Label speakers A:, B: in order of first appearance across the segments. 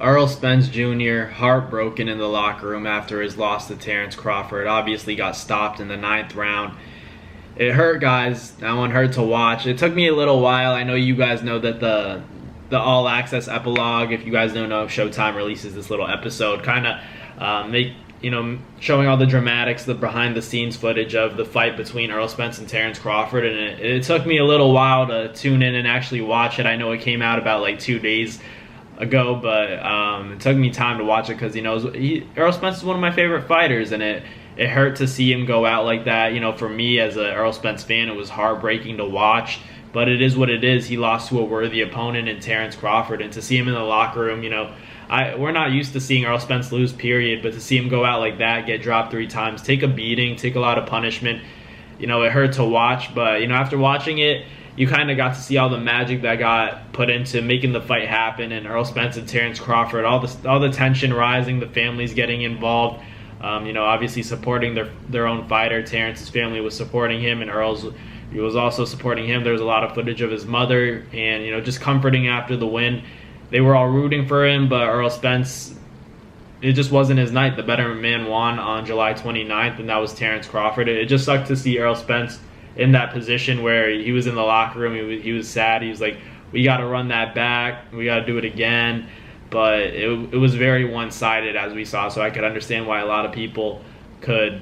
A: Earl Spence Jr. heartbroken in the locker room after his loss to Terrence Crawford. Obviously got stopped in the 9th round. It hurt, guys. That one hurt to watch. It took me a little while. I know you guys know that the All Access Epilogue, if you guys don't know, Showtime releases this little episode, kind of showing all the dramatics, the behind the scenes footage of the fight between Errol Spence and Terrence Crawford. And it took me a little while to tune in and actually watch it. I know it came out about like 2 days ago, but it took me time to watch it because Errol Spence is one of my favorite fighters, and it hurt to see him go out like that. For me as a Errol Spence fan, it was heartbreaking to watch, but it is what it is. He lost to a worthy opponent in Terrence Crawford, and to see him in the locker room, we're not used to seeing Errol Spence lose, period, but to see him go out like that, get dropped 3 times, take a beating, take a lot of punishment, it hurt to watch. But after watching it, you kind of got to see all the magic that got put into making the fight happen, and Errol Spence and Terrence Crawford, all the tension rising, the families getting involved, obviously supporting their own fighter. Terrence's family was supporting him, and he was also supporting him. There was a lot of footage of his mother, and just comforting after the win. They were all rooting for him, but Errol Spence, it just wasn't his night. The better man won on July 29th, and that was Terrence Crawford. It just sucked to see Errol Spence in that position where he was in the locker room. He was sad. He was like, we got to run that back. We got to do it again. But it was very one-sided, as we saw, so I could understand why a lot of people could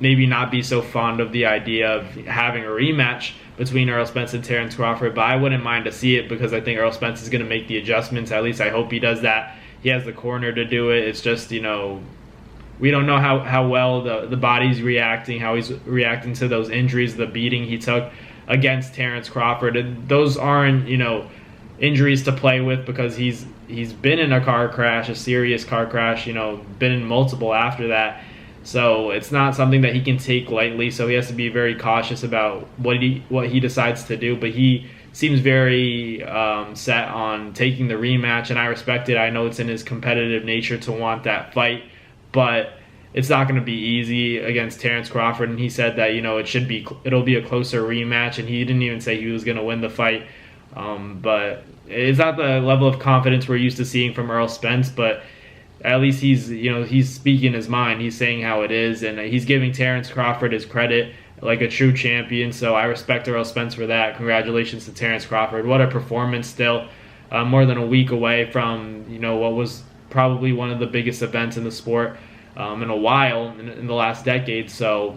A: maybe not be so fond of the idea of having a rematch between Errol Spence and Terrence Crawford. But I wouldn't mind to see it because I think Errol Spence is going to make the adjustments. At least I hope he does that. He has the corner to do it. It's just, we don't know how well the body's reacting, how he's reacting to those injuries, the beating he took against Terrence Crawford. And those aren't, injuries to play with, because he's been in a car crash, a serious car crash, been in multiple after that. So it's not something that he can take lightly. So he has to be very cautious about what he decides to do. But he seems very set on taking the rematch, and I respect it. I know it's in his competitive nature to want that fight, but it's not going to be easy against Terrence Crawford. And he said that it'll be a closer rematch, and he didn't even say he was going to win the fight. But it's not the level of confidence we're used to seeing from Errol Spence, but at least he's speaking his mind. He's saying how it is, and he's giving Terrence Crawford his credit like a true champion. So I respect Errol Spence for that. Congratulations to Terrence Crawford. What a performance still. More than a week away from what was probably one of the biggest events in the sport in a while, in the last decade. So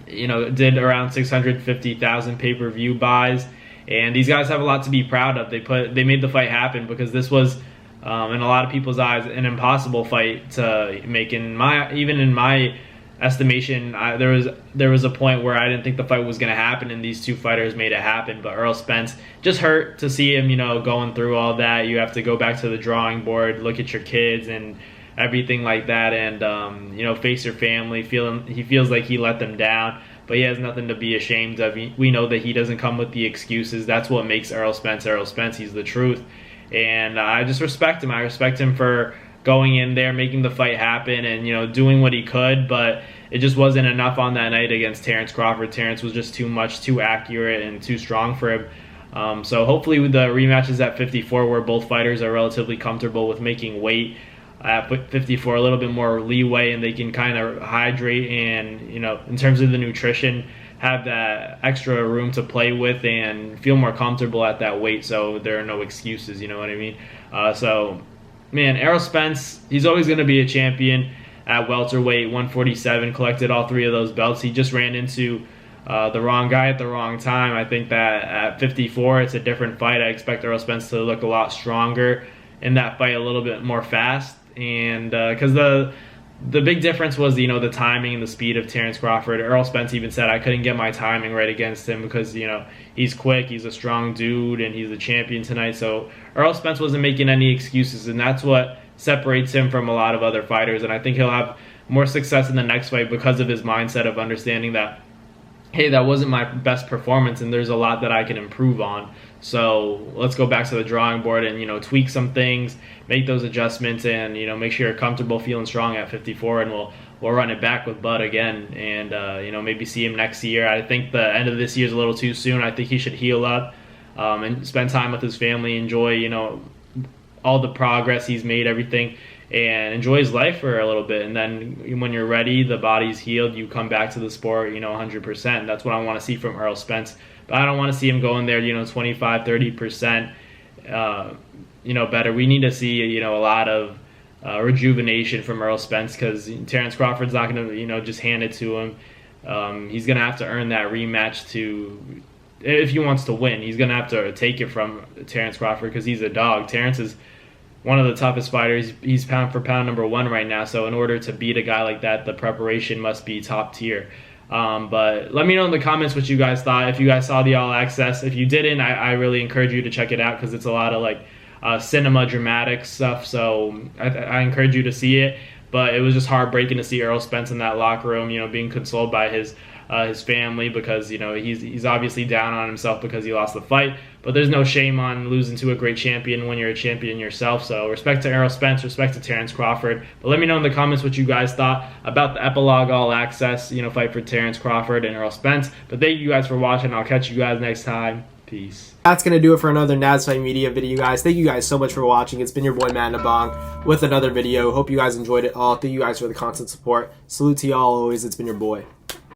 A: it did around 650,000 pay-per-view buys, and these guys have a lot to be proud of. They made the fight happen, because this was in a lot of people's eyes an impossible fight to make. Even in my estimation, there was a point where I didn't think the fight was going to happen, and these two fighters made it happen. But Errol Spence, just hurt to see him going through all that. You have to go back to the drawing board, look at your kids and everything like that, and face your family. He feels like he let them down, but he has nothing to be ashamed of. We know that he doesn't come with the excuses. That's what makes Errol Spence Errol Spence. He's the truth, and I just respect him. I respect him for going in there, making the fight happen, and doing what he could. But it just wasn't enough on that night against Terrence Crawford. Terrence was just too much, too accurate, and too strong for him. So hopefully with the rematches at 54, where both fighters are relatively comfortable with making weight at 54, a little bit more leeway, and they can kind of hydrate and in terms of the nutrition, have that extra room to play with and feel more comfortable at that weight, so there are no excuses. You know what I mean? So man, Errol Spence, he's always going to be a champion at welterweight. 147, collected all 3 of those belts. He just ran into the wrong guy at the wrong time. I think that at 54, it's a different fight. I expect Errol Spence to look a lot stronger in that fight, a little bit more fast. And because the big difference was, the timing and the speed of Terrence Crawford. Errol Spence even said, I couldn't get my timing right against him because, he's quick, he's a strong dude, and he's a champion tonight. So Errol Spence wasn't making any excuses, and that's what separates him from a lot of other fighters. And I think he'll have more success in the next fight because of his mindset of understanding that, hey, that wasn't my best performance, and there's a lot that I can improve on. So let's go back to the drawing board and tweak some things, make those adjustments, and make sure you're comfortable feeling strong at 54, and we'll run it back with Bud again, and maybe see him next year. I think the end of this year is a little too soon. I think he should heal up and spend time with his family, enjoy all the progress he's made, everything, and enjoy his life for a little bit. And then when you're ready, the body's healed, you come back to the sport, 100%. That's what I want to see from Errol Spence. But I don't want to see him going there, 25, 30%, better. We need to see, a lot of rejuvenation from Errol Spence, because Terrence Crawford's not going to, just hand it to him. He's going to have to earn that rematch if he wants to win. He's going to have to take it from Terrence Crawford, because he's a dog. Terrence is one of the toughest fighters. He's pound for pound #1 right now. So in order to beat a guy like that, the preparation must be top tier. But let me know in the comments what you guys thought. If you guys saw the All Access. If you didn't, I really encourage you to check it out, because it's a lot of cinema dramatic stuff. So I encourage you to see it. But it was just heartbreaking to see Errol Spence in that locker room, being consoled by his family, because he's obviously down on himself because he lost the fight. But there's no shame on losing to a great champion when you're a champion yourself. So respect to Errol Spence, respect to Terrence Crawford. But let me know in the comments what you guys thought about the Epilogue All Access, fight for Terrence Crawford and Errol Spence. But thank you guys for watching. I'll catch you guys next time. Peace.
B: That's going to do it for another NASFight Media video, guys. Thank you guys so much for watching. It's been your boy, Matt Nabong, with another video. Hope you guys enjoyed it all. Thank you guys for the constant support. Salute to y'all always. It's been your boy.